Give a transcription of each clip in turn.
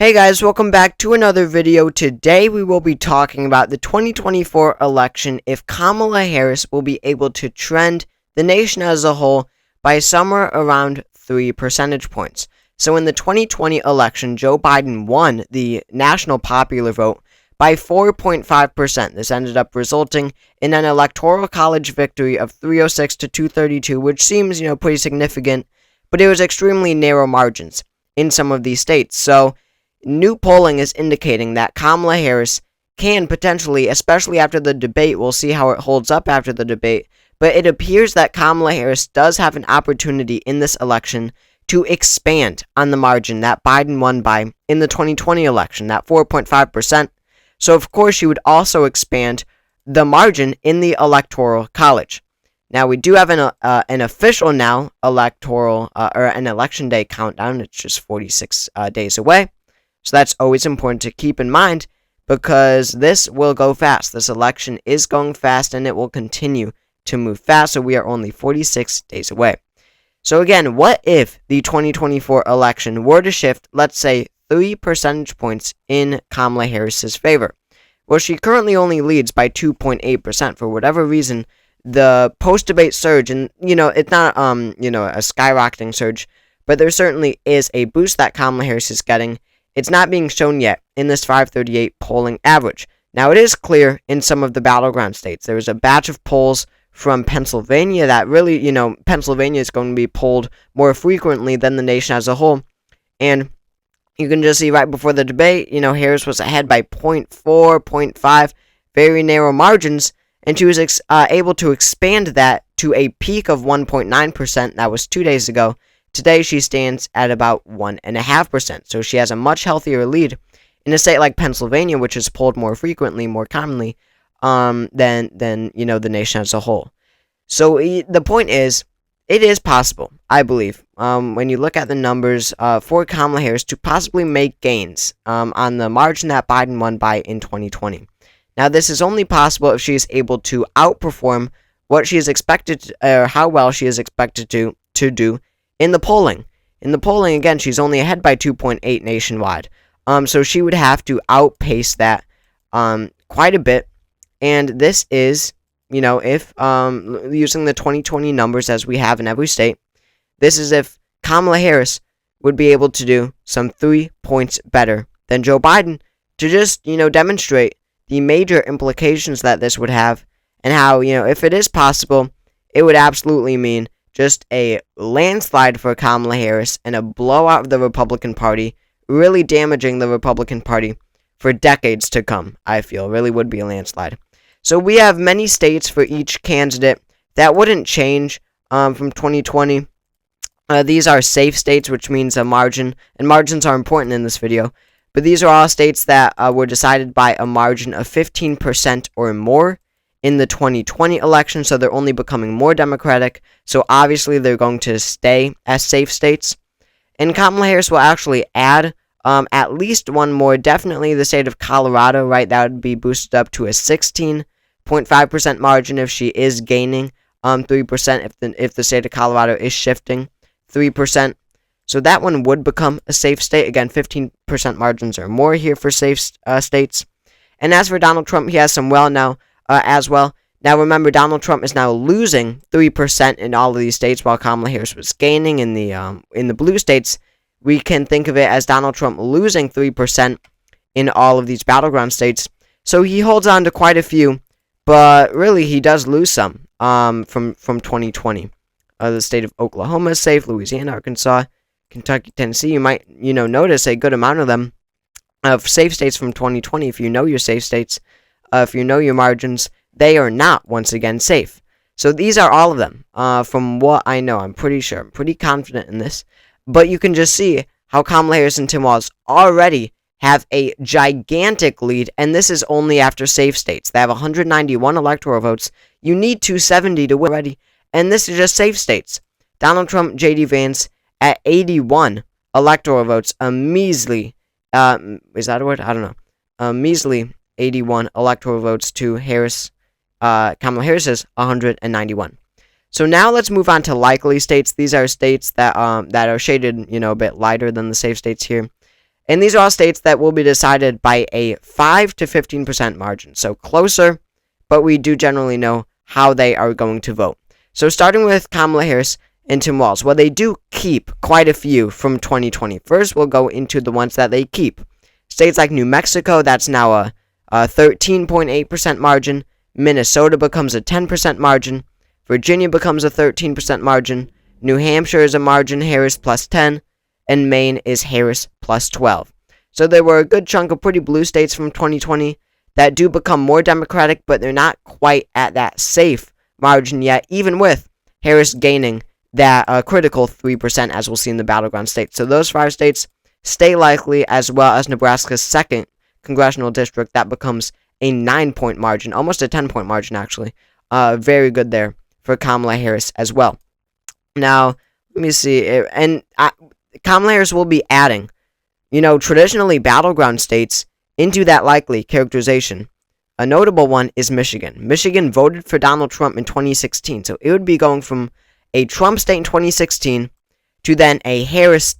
Hey guys, welcome back to another video. Today we will be talking about the 2024 election, if Kamala Harris will be able to trend the nation as a whole by somewhere around 3 percentage points. So in the 2020 election, Joe Biden won the national popular vote by 4.5%. This ended up resulting in an electoral college victory of 306 to 232, which seems, pretty significant, but it was extremely narrow margins in some of these states. So new polling is indicating that Kamala Harris can potentially, especially after the debate, we'll see how it holds up after the debate, but it appears that Kamala Harris does have an opportunity in this election to expand on the margin that Biden won by in the 2020 election, that 4.5%. So, of course, she would also expand the margin in the Electoral College. Now, we do have an official now electoral, or an election day countdown. It's just 46 days away. So that's always important to keep in mind because this will go fast. This election is going fast and it will continue to move fast. So we are only 46 days away. So again, what if the 2024 election were to shift, let's say, 3 percentage points in Kamala Harris's favor? Well, she currently only leads by 2.8%. For whatever reason, the post-debate surge, and, it's not, a skyrocketing surge, but there certainly is a boost that Kamala Harris is getting. It's not being shown yet in this 538 polling average. Now, it is clear in some of the battleground states. There was a batch of polls from Pennsylvania that really, Pennsylvania is going to be polled more frequently than the nation as a whole. And you can just see right before the debate, Harris was ahead by 0.4, 0.5, very narrow margins. And she was able to expand that to a peak of 1.9%. That was 2 days ago. Today, she stands at about 1.5%, so she has a much healthier lead in a state like Pennsylvania, which is polled more frequently, more commonly, than the nation as a whole. So the point is, it is possible, I believe, when you look at the numbers for Kamala Harris to possibly make gains on the margin that Biden won by in 2020. Now, this is only possible if she is able to outperform what she is expected, or how well she is expected to do in the polling. In the polling, again, she's only ahead by 2.8 nationwide. So she would have to outpace that quite a bit. And this is, if using the 2020 numbers as we have in every state, this is if Kamala Harris would be able to do some 3 points better than Joe Biden to just, demonstrate the major implications that this would have and how, if it is possible, it would absolutely mean just a landslide for Kamala Harris and a blowout of the Republican Party, really damaging the Republican Party for decades to come, I feel. Really would be a landslide. So we have many states for each candidate. That wouldn't change from 2020. These are safe states, which means a margin, and margins are important in this video. But these are all states that were decided by a margin of 15% or more in the 2020 election, so they're only becoming more Democratic, so obviously they're going to stay as safe states. And Kamala Harris will actually add at least one more, definitely the state of Colorado, right? That would be boosted up to a 16.5% margin if she is gaining 3%, if the state of Colorado is shifting 3%. So that one would become a safe state. Again, 15% margins or more here for safe states. And as for Donald Trump, he has some as well. Now remember, Donald Trump is now losing 3% in all of these states, while Kamala Harris was gaining in the blue states. We can think of it as Donald Trump losing 3% in all of these battleground states. So he holds on to quite a few, but really he does lose some from 2020. The state of Oklahoma is safe, Louisiana, Arkansas, Kentucky, Tennessee. You might notice a good amount of them of safe states from 2020. If you know your safe states, if you know your margins, they are not, once again, safe. So these are all of them, from what I know. I'm pretty sure. I'm pretty confident in this. But you can just see how Kamala Harris and Tim Walz already have a gigantic lead, and this is only after safe states. They have 191 electoral votes. You need 270 to win already, and this is just safe states. Donald Trump, J.D. Vance at 81 electoral votes, a measly, is that a word? I don't know. A measly 81 electoral votes to Kamala Harris's 191. So now let's move on to likely states. These are states that are shaded, a bit lighter than the safe states here. And these are all states that will be decided by a 5 to 15% margin. So closer, but we do generally know how they are going to vote. So starting with Kamala Harris and Tim Walz. Well, they do keep quite a few from 2020. First, we'll go into the ones that they keep. States like New Mexico, that's now a 13.8% margin. Minnesota becomes a 10% margin. Virginia becomes a 13% margin. New Hampshire is a margin, Harris plus 10. And Maine is Harris plus 12. So there were a good chunk of pretty blue states from 2020 that do become more Democratic, but they're not quite at that safe margin yet, even with Harris gaining that critical 3%, as we'll see in the battleground states. So those 5 states stay likely, as well as Nebraska's 2nd congressional district. That becomes a 9-point margin, almost a 10-point margin, actually. Very good there for Kamala Harris as well. Now, let me see. And Kamala Harris will be adding, traditionally battleground states into that likely characterization. A notable one is Michigan. Michigan voted for Donald Trump in 2016, so it would be going from a Trump state in 2016 to then a Harris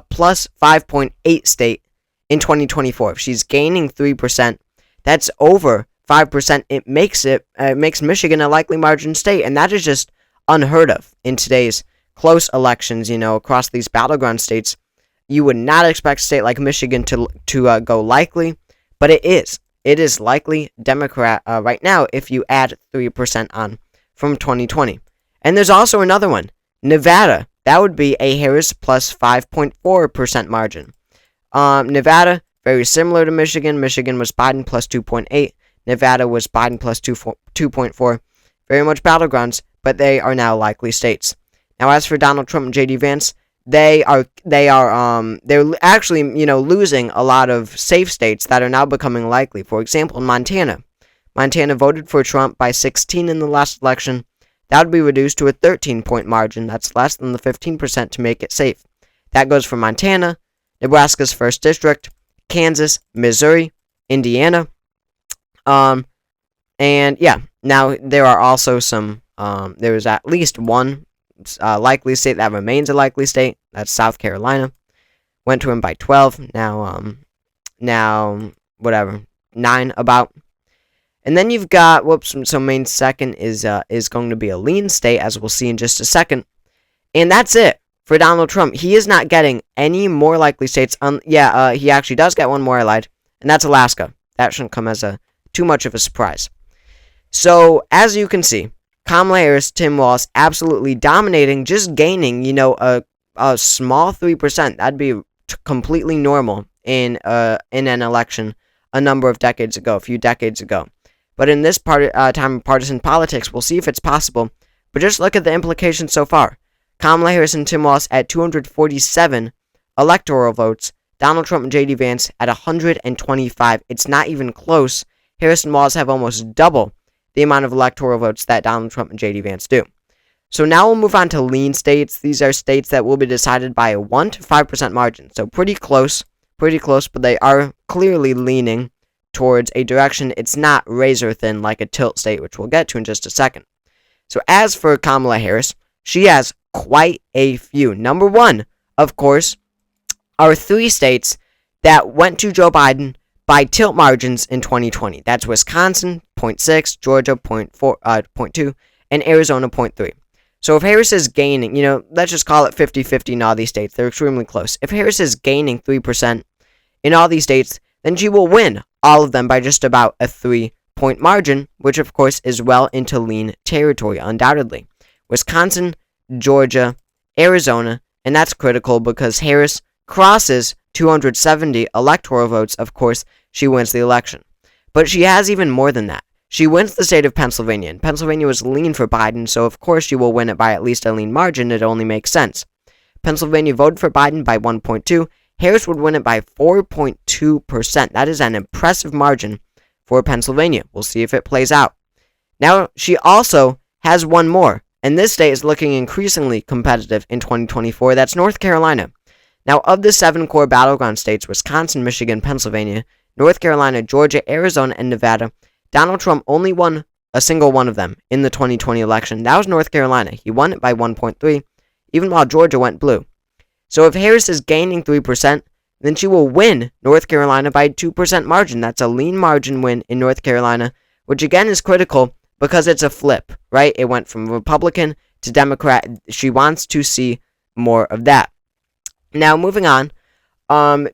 plus 5.8 state in 2024. If she's gaining 3%, that's over 5%. It makes Michigan a likely margin state, and that is just unheard of in today's close elections. Across these battleground states, you would not expect a state like Michigan to go likely, but it is. It is likely Democrat right now if you add 3% on from 2020. And there's also another one, Nevada. That would be a Harris plus 5.4% margin. Nevada, very similar to Michigan. Michigan was Biden plus 2.8. Nevada was Biden plus 2.4. Very much battlegrounds, but they are now likely states. Now, as for Donald Trump and J.D. Vance, they're actually, losing a lot of safe states that are now becoming likely. For example, in Montana. Montana voted for Trump by 16 in the last election. That would be reduced to a 13-point margin. That's less than the 15% to make it safe. That goes for Montana, Nebraska's 1st district, Kansas, Missouri, Indiana. And yeah, now there are also some, there is at least one likely state that remains a likely state. That's South Carolina. Went to him by 12. Now, 9 about. And then you've got, so Maine's 2nd is going to be a lean state, as we'll see in just a second. And that's it for Donald Trump. He is not getting any more likely states. He actually does get one more, I lied, and that's Alaska. That shouldn't come as too much of a surprise. So, as you can see, Kamala Harris, Tim Walz, absolutely dominating, just gaining, a small 3%. That'd be completely normal in an election a few decades ago. But in this time of partisan politics, we'll see if it's possible. But just look at the implications so far. Kamala Harris and Tim Walz at 247 electoral votes. Donald Trump and J.D. Vance at 125. It's not even close. Harris and Walz have almost double the amount of electoral votes that Donald Trump and J.D. Vance do. So now we'll move on to lean states. These are states that will be decided by a 1 to 5% margin. So pretty close, but they are clearly leaning towards a direction. It's not razor thin like a tilt state, which we'll get to in just a second. So as for Kamala Harris, she has quite a few. Number 1, of course, are 3 states that went to Joe Biden by tilt margins in 2020. That's Wisconsin, 0.6, Georgia, 0.2, and Arizona, 0.3. So if Harris is gaining, let's just call it 50-50 in all these states. They're extremely close. If Harris is gaining 3% in all these states, then she will win all of them by just about a 3-point margin, which of course is well into lean territory, undoubtedly. Wisconsin, Georgia, Arizona, and that's critical because Harris crosses 270 electoral votes. Of course, she wins the election. But she has even more than that. She wins the state of Pennsylvania, and Pennsylvania was lean for Biden, so of course she will win it by at least a lean margin. It only makes sense. Pennsylvania voted for Biden by 1.2. Harris would win it by 4.2%. That is an impressive margin for Pennsylvania. We'll see if it plays out. Now, she also has one more, and this state is looking increasingly competitive in 2024. That's North Carolina. Now, of the 7 core battleground states, Wisconsin, Michigan, Pennsylvania, North Carolina, Georgia, Arizona, and Nevada, Donald Trump only won a single one of them in the 2020 election. That was North Carolina. He won it by 1.3, even while Georgia went blue. So if Harris is gaining 3%, then she will win North Carolina by a 2% margin. That's a lean margin win in North Carolina, which again is critical because it's a flip, right? It went from Republican to Democrat. She wants to see more of that. Now, moving on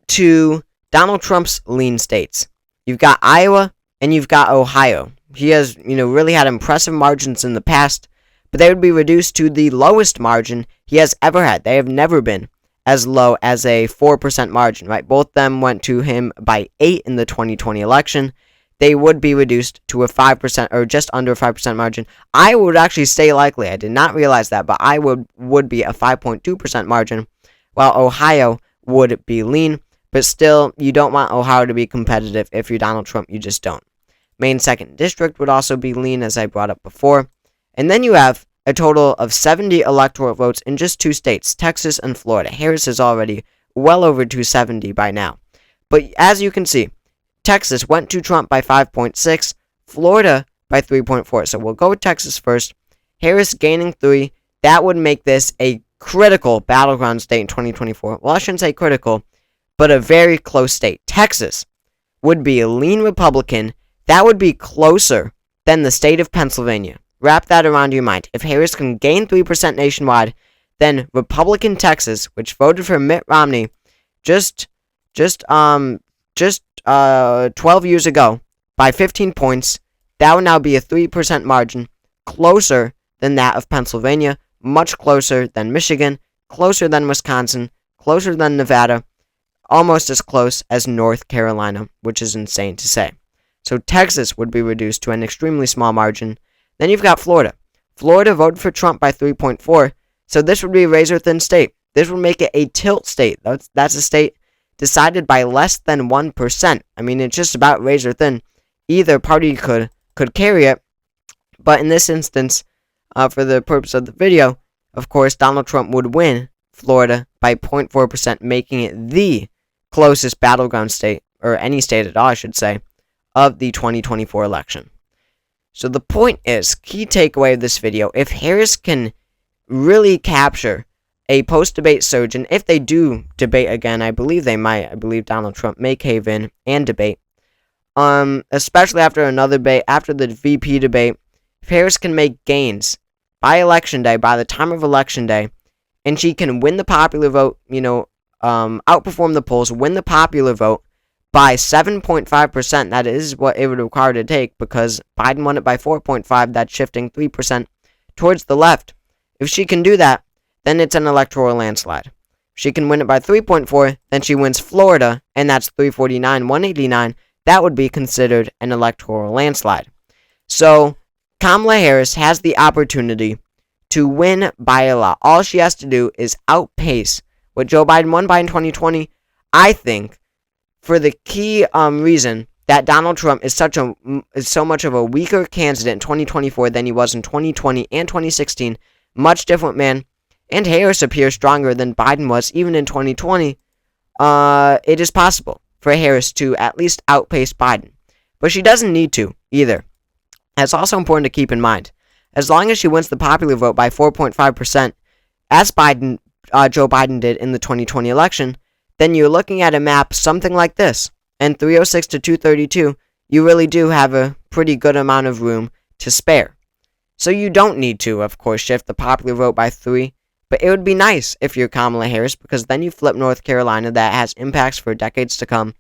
to Donald Trump's lean states. You've got Iowa and you've got Ohio. He has, really had impressive margins in the past, but they would be reduced to the lowest margin he has ever had. They have never been as low as a 4% margin, right? Both them went to him by 8 in the 2020 election. They would be reduced to a 5% or just under a 5% margin. Iowa would actually stay likely. I did not realize that, but Iowa would be a 5.2% margin, while Ohio would be lean. But still, you don't want Ohio to be competitive. If you're Donald Trump, you just don't. Maine 2nd District would also be lean, as I brought up before. And then you have a total of 70 electoral votes in just 2 states, Texas and Florida. Harris is already well over 270 by now. But as you can see, Texas went to Trump by 5.6, Florida by 3.4. So we'll go with Texas first. Harris gaining 3. That would make this a critical battleground state in 2024. Well, I shouldn't say critical, but a very close state. Texas would be a lean Republican. That would be closer than the state of Pennsylvania. Wrap that around your mind. If Harris can gain 3% nationwide, then Republican Texas, which voted for Mitt Romney just 12 years ago by 15 points, that would now be a 3% margin, closer than that of Pennsylvania, much closer than Michigan, closer than Wisconsin, closer than Nevada, almost as close as North Carolina, which is insane to say. So Texas would be reduced to an extremely small margin. Then you've got Florida. Florida voted for Trump by 3.4, so this would be a razor-thin state. This would make it a tilt state. That's a state decided by less than 1%. I mean, it's just about razor-thin. Either party could carry it, but in this instance, for the purpose of the video, of course, Donald Trump would win Florida by 0.4%, making it the closest battleground state, or any state at all, I should say, of the 2024 election. So the point is, key takeaway of this video, if Harris can really capture a post-debate surge, and if they do debate again, I believe they might. I believe Donald Trump may cave in and debate. Especially after another debate, after the VP debate, if Harris can make gains by election day, by the time of election day, and she can win the popular vote, outperform the polls, win the popular vote by 7.5%, that is what it would require to take, because Biden won it by 4.5, that's shifting 3% towards the left. If she can do that, then it's an electoral landslide. If she can win it by 3.4, then she wins Florida, and that's 349, 189. That would be considered an electoral landslide. So, Kamala Harris has the opportunity to win by a lot. All she has to do is outpace what Joe Biden won by in 2020. I think, for the key reason that Donald Trump is so much of a weaker candidate in 2024 than he was in 2020 and 2016. Much different man. And Harris appears stronger than Biden was even in 2020. It is possible for Harris to at least outpace Biden. But she doesn't need to either. It's also important to keep in mind, as long as she wins the popular vote by 4.5%, as Joe Biden did in the 2020 election, then you're looking at a map something like this. And 306 to 232, you really do have a pretty good amount of room to spare. So you don't need to, of course, shift the popular vote by 3, but it would be nice if you're Kamala Harris, because then you flip North Carolina, that has impacts for decades to come,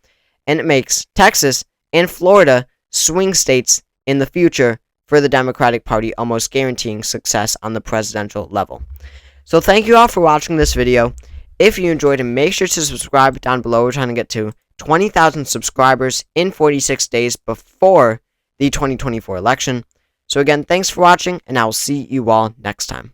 and it makes Texas and Florida swing states in the future for the Democratic Party, almost guaranteeing success on the presidential level. So thank you all for watching this video. If you enjoyed it, make sure to subscribe down below. We're trying to get to 20,000 subscribers in 46 days before the 2024 election. So again, thanks for watching, and I will see you all next time.